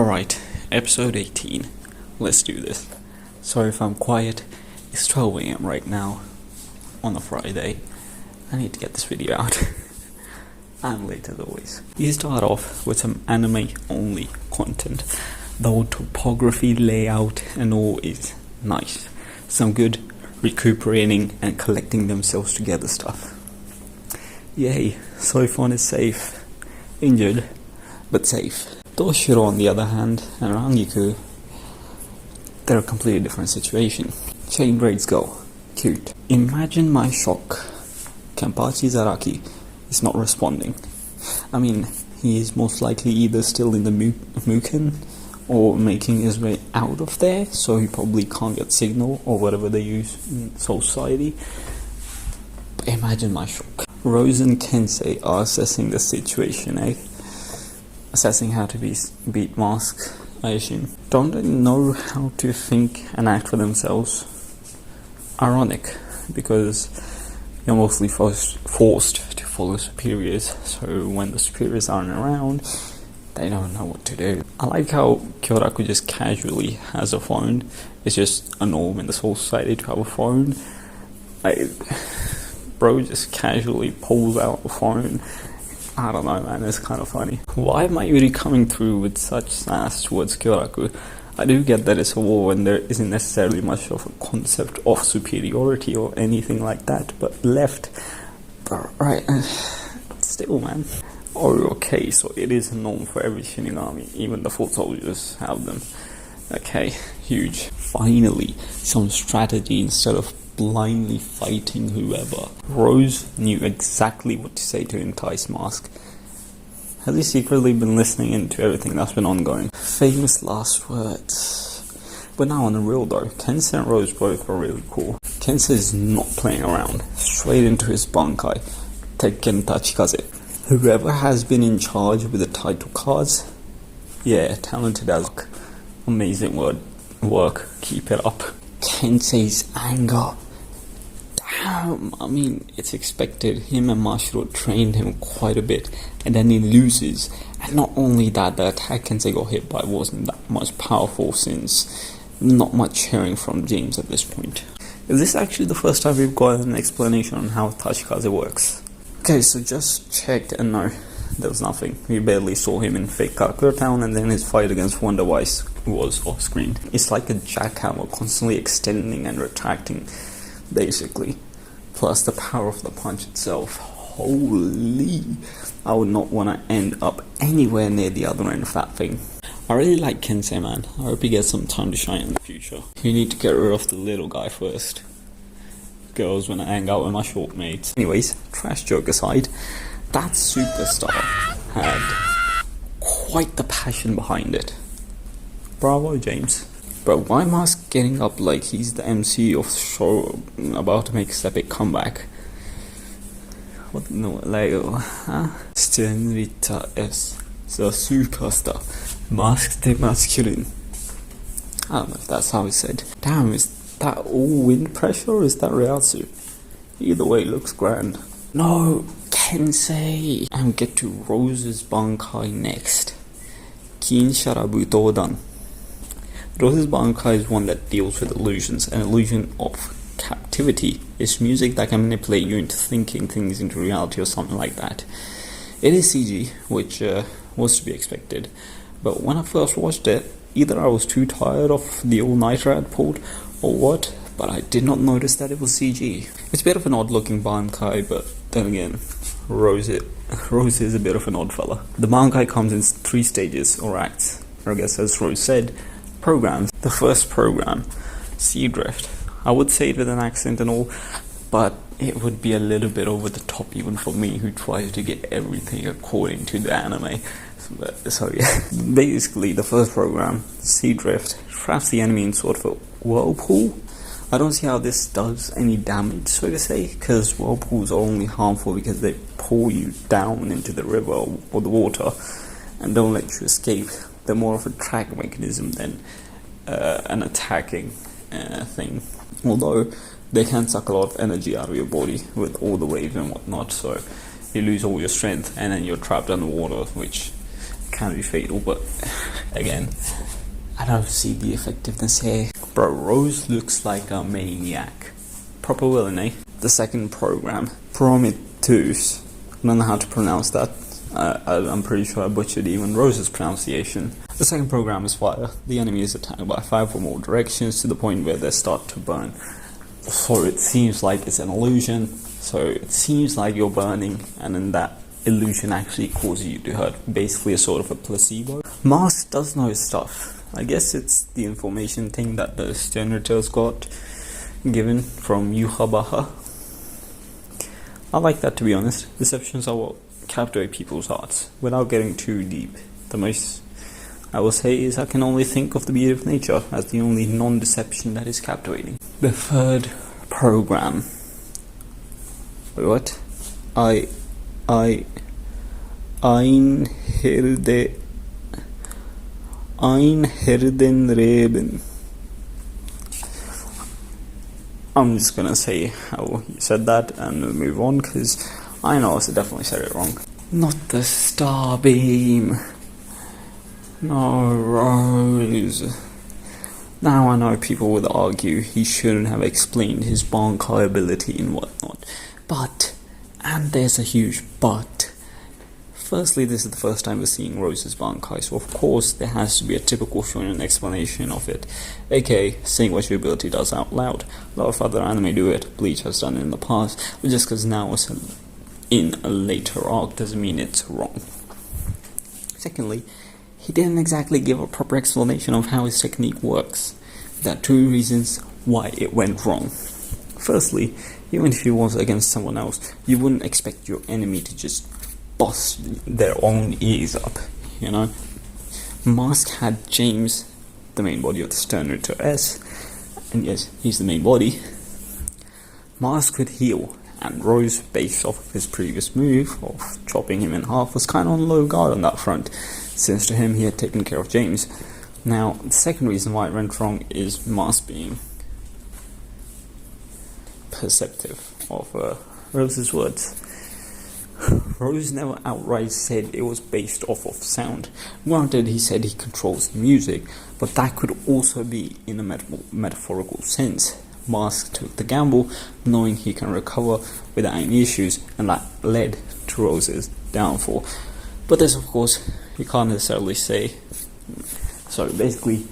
Alright, episode 18. Let's do this. Sorry if I'm quiet. It's 12 AM right now on a Friday. I need to get this video out. I'm late as always. You start off with some anime only content. The topography, layout and all is nice. Some good recuperating and collecting themselves together stuff. Yay, Soifon is safe. Injured, but safe. Toshiro on the other hand, and Rangiku, they're a completely different situation. Chain braids go. Cute. Imagine my shock. Kenpachi Zaraki is not responding. I mean, he is most likely either still in the Muken or making his way out of there, so he probably can't get signal or whatever they use in Soul Society. But imagine my shock. Rose and Tensei are assessing the situation, assessing how to beat Mask, I assume. Don't they know how to think and act for themselves? Ironic, because you're mostly forced to follow superiors, so when the superiors aren't around, they don't know what to do. I like how Kyoraku just casually has a phone. It's just a norm in the Soul Society to have a phone. Bro just casually pulls out a phone. I don't know, man, it's kind of funny. Why am I really coming through with such sass towards Kyoraku? I do get that it's a war and there isn't necessarily much of a concept of superiority or anything like that, but right, still, man. Oh, okay, so it is a norm for every Shinigami, even the foot soldiers have them. Okay, huge. Finally, some strategy instead of blindly fighting whoever. Rose knew exactly what to say to entice Mask. Has he secretly been listening into everything that's been ongoing? Famous last words. But now on the real though, Tensei and Rose both were really cool. Tensei is not playing around. Straight into his Bankai. Tekken Tachikaze. Whoever has been in charge with the title cards, yeah, talented as fuck. Amazing work. Keep it up. Tensei's anger. Damn, I mean, it's expected. Him and Mashiro trained him quite a bit, and then he loses. And not only that, the attack Tensei got hit by wasn't that much powerful, since not much hearing from James at this point. Is this actually the first time we've got an explanation on how Tachikaze works? Okay, so just checked, and no, there was nothing. We barely saw him in fake Karakura Town, and then his fight against Wonder Vice was off screen. It's like a jackhammer, constantly extending and retracting, basically. Plus the power of the punch itself. Holy! I would not want to end up anywhere near the other end of that thing. I really like Tensei, man. I hope he gets some time to shine in the future. You need to get rid of the little guy first. Girls when I hang out with my short mates. Anyways, trash joke aside, that superstar had quite the passion behind it. Bravo, James. But why Mask getting up like he's the MC of the show about to make a epic comeback? What no, like, huh? Stenrita S, the superstar. Mask de masculine. I don't know if that's how it's said. Damn, is that all wind pressure or is that Ryatsu? Either way, it looks grand. No, Tensei! And get to Rose's Bankai next. Kin Sharabu Dodan. Rose's Bankai is one that deals with illusions. An illusion of captivity is music that can manipulate you into thinking things into reality or something like that. It is CG, which was to be expected. But when I first watched it, either I was too tired of the all-nighter I had pulled, or what, but I did not notice that it was CG. It's a bit of an odd-looking Bankai, but then again, Rose is a bit of an odd fella. The Bankai comes in 3 stages, or acts, or I guess as Rose said, programs. The first program, Sea Drift. I would say it with an accent and all, but it would be a little bit over the top even for me, who tries to get everything according to the anime. So yeah, basically the first program, Sea Drift, traps the enemy in sort of a whirlpool. I don't see how this does any damage, so to say, because whirlpools are only harmful because they pull you down into the river or the water and don't let you escape. They're more of a track mechanism than an attacking thing. Although they can suck a lot of energy out of your body with all the waves and whatnot, so you lose all your strength and then you're trapped underwater, which can be fatal, but again, I don't see the effectiveness here. Bro, Rose looks like a maniac. Proper villain, eh? The second program, Prometheus. I don't know how to pronounce that. I'm pretty sure I butchered even Rose's pronunciation. The second program is fire. The enemy is attacked by 5 or more directions to the point where they start to burn. So it seems like it's an illusion. So it seems like you're burning, and then that illusion actually causes you to hurt. Basically a sort of a placebo. Mask does know his stuff. I guess it's the information thing that the generators got given from Yuhabaha. I like that, to be honest. Deceptions are what captivate people's hearts. Without getting too deep, the most I will say is I can only think of the beauty of nature as the only non-deception that is captivating. The third program. Wait, what? Einherdenreben. I'm just gonna say how you said that and we'll move on, because I know I definitely said it wrong. Not the star beam. No, Rose. Now I know people would argue he shouldn't have explained his Bankai ability and whatnot. But, and there's a huge but. Firstly, this is the first time we're seeing Rose's Bankai, so of course there has to be a typical shonen explanation of it, aka saying what your ability does out loud. A lot of other anime do it, Bleach has done it in the past, but just because now it's in a later arc doesn't mean it's wrong. Secondly, he didn't exactly give a proper explanation of how his technique works. There are 2 reasons why it went wrong. Firstly, even if he was against someone else, you wouldn't expect your enemy to just bust their own ears up, you know. Mask had James, the main body of the Sternritter S, and yes, he's the main body. Mask could heal, and Rose, based off of his previous move of chopping him in half, was kind of on low guard on that front, since to him he had taken care of James. Now, the second reason why it went wrong is Mask being perceptive of Rose's words. Rose never outright said it was based off of sound. Granted, he said he controls music, but that could also be in a metaphorical sense. Mask took the gamble, knowing he can recover without any issues, and that led to Rose's downfall. But this, of course, you can't necessarily say. So basically,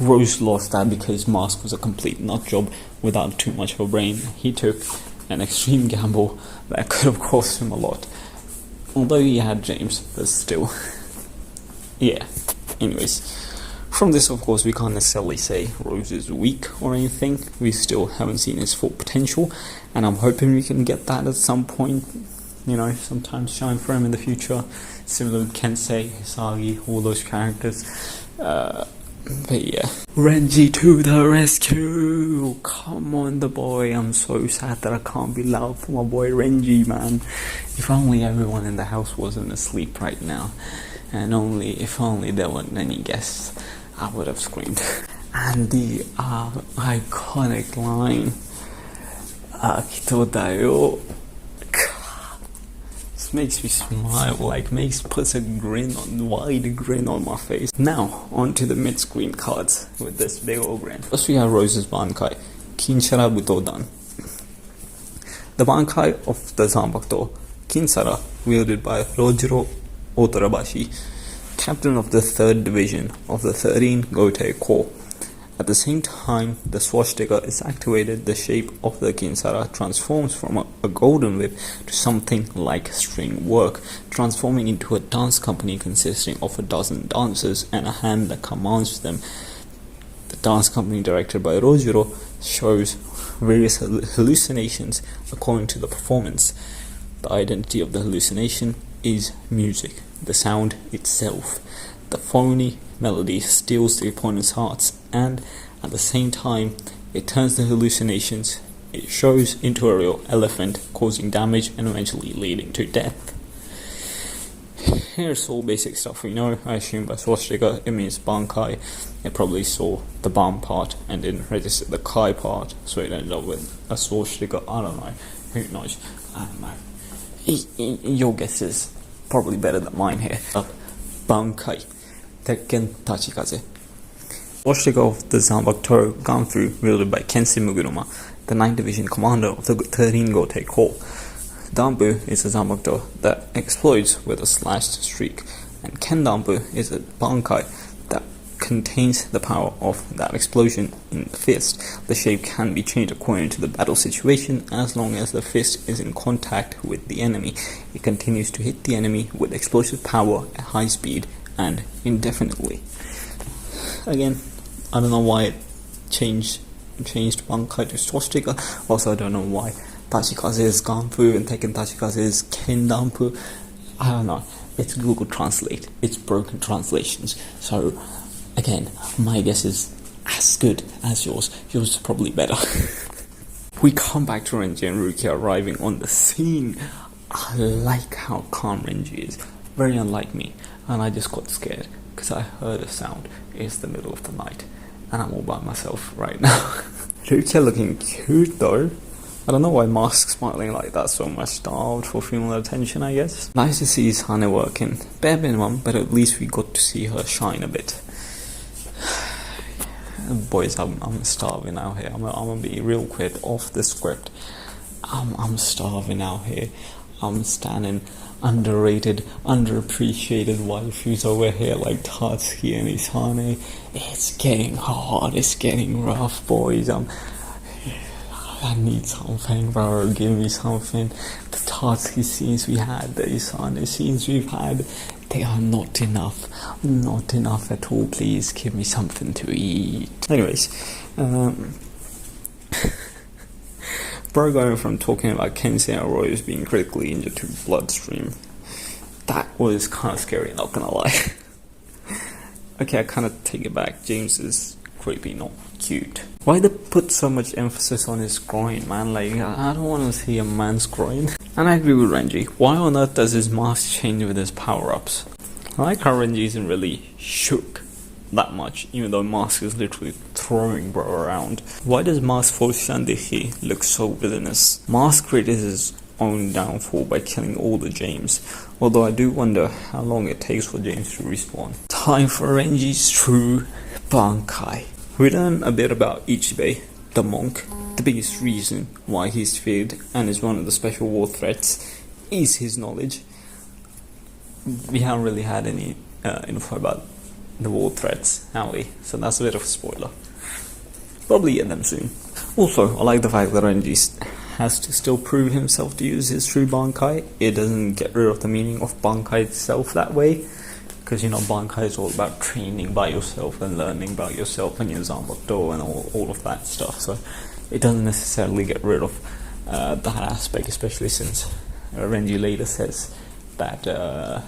Rose lost that because Mask was a complete nutjob without too much of a brain. He took an extreme gamble that could have cost him a lot. Although he had James, but still. Yeah. Anyways, from this, of course, we can't necessarily say Rose is weak or anything. We still haven't seen his full potential, and I'm hoping we can get that at some point. You know, sometimes shine for him in the future. Similar to Tensei, Hisagi, all those characters. But yeah. Renji to the rescue! Come on, the boy. I'm so sad that I can't be loud for my boy Renji, man. If only everyone in the house wasn't asleep right now. And if only there weren't any guests, I would have screamed. And the iconic line, Akito da yo. This makes me smile, puts a wide grin on my face. Now, on to the mid-screen cards with this big old grin. First we have Rose's Bankai, Kinshara Butodan. The Bankai of the Zanbakuto, Kinsara, wielded by Rojiro Otarabashi, captain of the 3rd division of the 13 Gotei Corps. At the same time the swastika is activated, the shape of the Kinsara transforms from a golden whip to something like string work, transforming into a dance company consisting of a dozen dancers and a hand that commands them. The dance company, directed by Rojiro, shows various hallucinations according to the performance. The identity of the hallucination is music, the sound itself. The phony melody steals the opponent's hearts, and at the same time it turns the hallucinations it shows into a real elephant, causing damage and eventually leading to death. Here's all basic stuff we know. I assume by swastika it means Bankai. It probably saw the Ban part and didn't register the Kai part, so it ended up with a swastika. I don't know. Who knows? I don't know. Your guess is probably better than mine here. Bankai, Tekken Tachikaze. Watchdog of the Zanbakuto Ganfu, wielded by Kensei Muguruma, the 9th Division commander of the 13 Gotei Corps. Danbu is a Zanbakuto that explodes with a slashed streak, and Kendanbu is a Bankai that contains the power of that explosion in the fist. The shape can be changed according to the battle situation as long as the fist is in contact with the enemy. It continues to hit the enemy with explosive power at high speed and indefinitely. Again, I don't know why it changed Bankai to swastika. Also, I don't know why Tachikaze is Ganfu and Tekken Tachikaze is Kendanpu. I don't know. It's Google Translate. It's broken translations. So, again, my guess is as good as yours. Yours is probably better. We come back to Renji and Rukia arriving on the scene. I like how calm Renji is. Very unlike me. And I just got scared because I heard a sound. It's the middle of the night. And I'm all by myself right now. Rukia looking cute though. I don't know why Mask's smiling like that, so much starved for female attention, I guess. Nice to see Hane working. Bare minimum, but at least we got to see her shine a bit. Boys, I'm starving out here. I'm gonna be real quick off the script. I'm starving out here. I'm standing underrated, underappreciated waifus over here like Tatsuki and Isane. It's getting hard. It's getting rough, boys. I need something, bro. Give me something. The Tatsuki scenes we had, the Isane scenes we've had, they are not enough. Not enough at all. Please give me something to eat. Anyways, bro, going from talking about Kensei Arroyo's being critically injured to bloodstream, that was kind of scary, not gonna lie. Okay, I kind of take it back. James is creepy, not cute. Why they put so much emphasis on his groin, man? Like, I don't want to see a man's groin. And I agree with Renji. Why on earth does his mask change with his power-ups? I like how Renji isn't really shook that much, even though Mask is literally throwing bro around. Why does Mask force Shandehi look so villainous? Mask created his own downfall by killing all the James, although I do wonder how long it takes for James to respawn. Time for Renji's true Bankai. We learn a bit about Ichibei, the monk. The biggest reason why he's feared and is one of the special war threats is his knowledge. We haven't really had any info about the war threats, have we? So that's a bit of a spoiler. Probably get them soon. Also, I like the fact that Renji has to still prove himself to use his true Bankai. It doesn't get rid of the meaning of Bankai itself that way. Because, you know, Bankai is all about training by yourself and learning about yourself and your Zanbakuto and all of that stuff. So it doesn't necessarily get rid of that aspect, especially since Renji later says that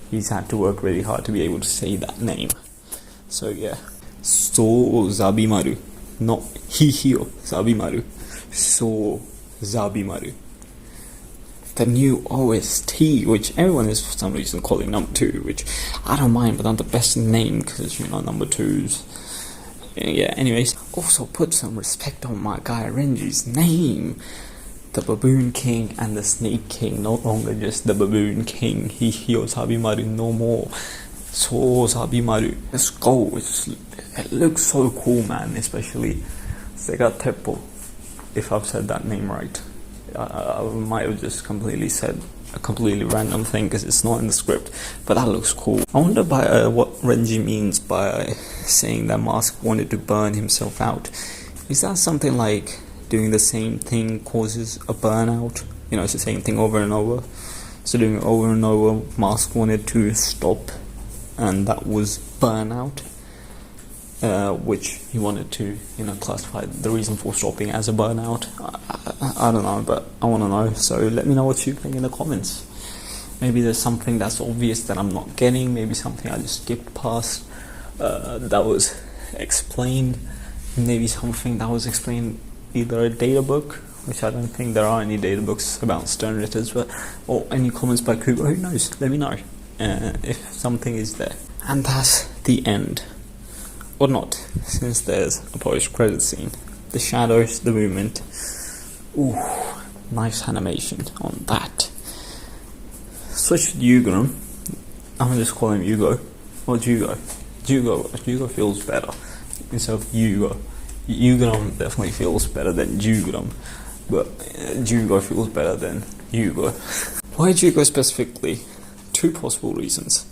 he's had to work really hard to be able to say that name. So yeah. So Zabimaru. Not Hihio Zabimaru. So Zabimaru. The new OST, which everyone is for some reason calling number 2, which I don't mind, but not the best name because, you know, number 2s. Yeah, anyways, also put some respect on my guy Renji's name. The Baboon King and the Snake King, no longer just the Baboon King. Hihio Zabimaru no more. So Zabimaru. Let's go. It looks so cool, man, especially Sega Teppo, if I've said that name right. I might have just completely said a completely random thing because it's not in the script, but that looks cool. I wonder what Renji means by saying that Mask wanted to burn himself out. Is that something like doing the same thing causes a burnout? You know, it's the same thing over and over. So doing it over and over, Mask wanted to stop, and that was burnout. Which he wanted to, you know, classify the reason for stopping as a burnout. I don't know, but I want to know. So let me know what you think in the comments. Maybe there's something that's obvious that I'm not getting. Maybe something I just skipped past that was explained. Maybe something that was explained either a data book, which I don't think there are any data books about Stern Ritters, but or any comments by Kubo. Who knows? Let me know if something is there. And that's the end. Or not, since there's a post-credit scene. The shadows, the movement. Ooh, nice animation on that. Switch to Yugurum. I'm gonna just call him Yugo or Jugo. Jugo feels better instead of Yugo. Yugo definitely feels better than Jugo, but Jugo feels better than Yugo. Why Jugo specifically? Two possible reasons.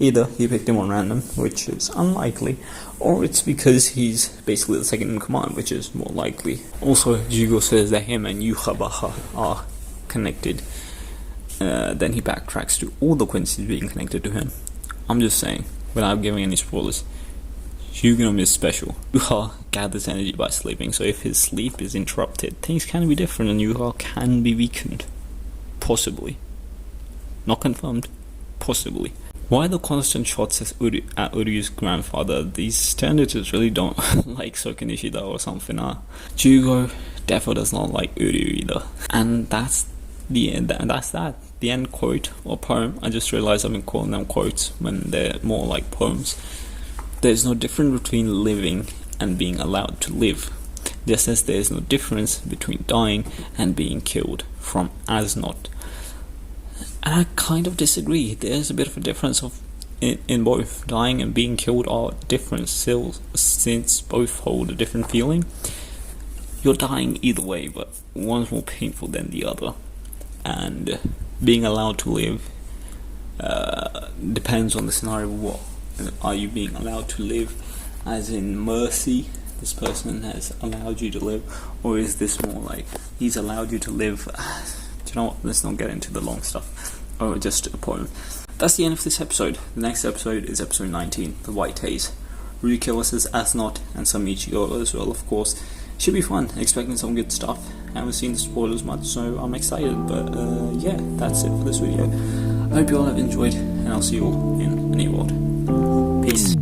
Either he picked him on random, which is unlikely, or it's because he's basically the second in command, which is more likely. Also, Jugo says that him and Yuhabaha are connected. Then he backtracks to all the Quincy's being connected to him. I'm just saying, without giving any spoilers, Yugenum is special. Yuha gathers energy by sleeping, so if his sleep is interrupted, things can be different and Yuha can be weakened. Possibly. Not confirmed. Possibly. Why the constant shots at Uryu's grandfather? These standards really don't like Soken Ishida or something. Jugo defo does not like Uryu either. And that's the end. That's that. The end quote or poem. I just realized I've been calling them quotes when they're more like poems. There's no difference between living and being allowed to live. Just as there's no difference between dying and being killed from Asnot. And I kind of disagree. There's a bit of a difference in both. Dying and being killed are different still, since both hold a different feeling. You're dying either way, but one's more painful than the other. And being allowed to live depends on the scenario. What are you being allowed to live? As in mercy, this person has allowed you to live, or is this more like he's allowed you to live? You know what, let's not get into the long stuff. Or just a poem. That's the end of this episode. The next episode is episode 19, The White Haze. Ryuki versus Asnot and some Ichigo as well, of course. Should be fun. Expecting some good stuff. Haven't seen the spoilers much, so I'm excited. But yeah, that's it for this video. I hope you all have enjoyed, and I'll see you all in a new world. Peace.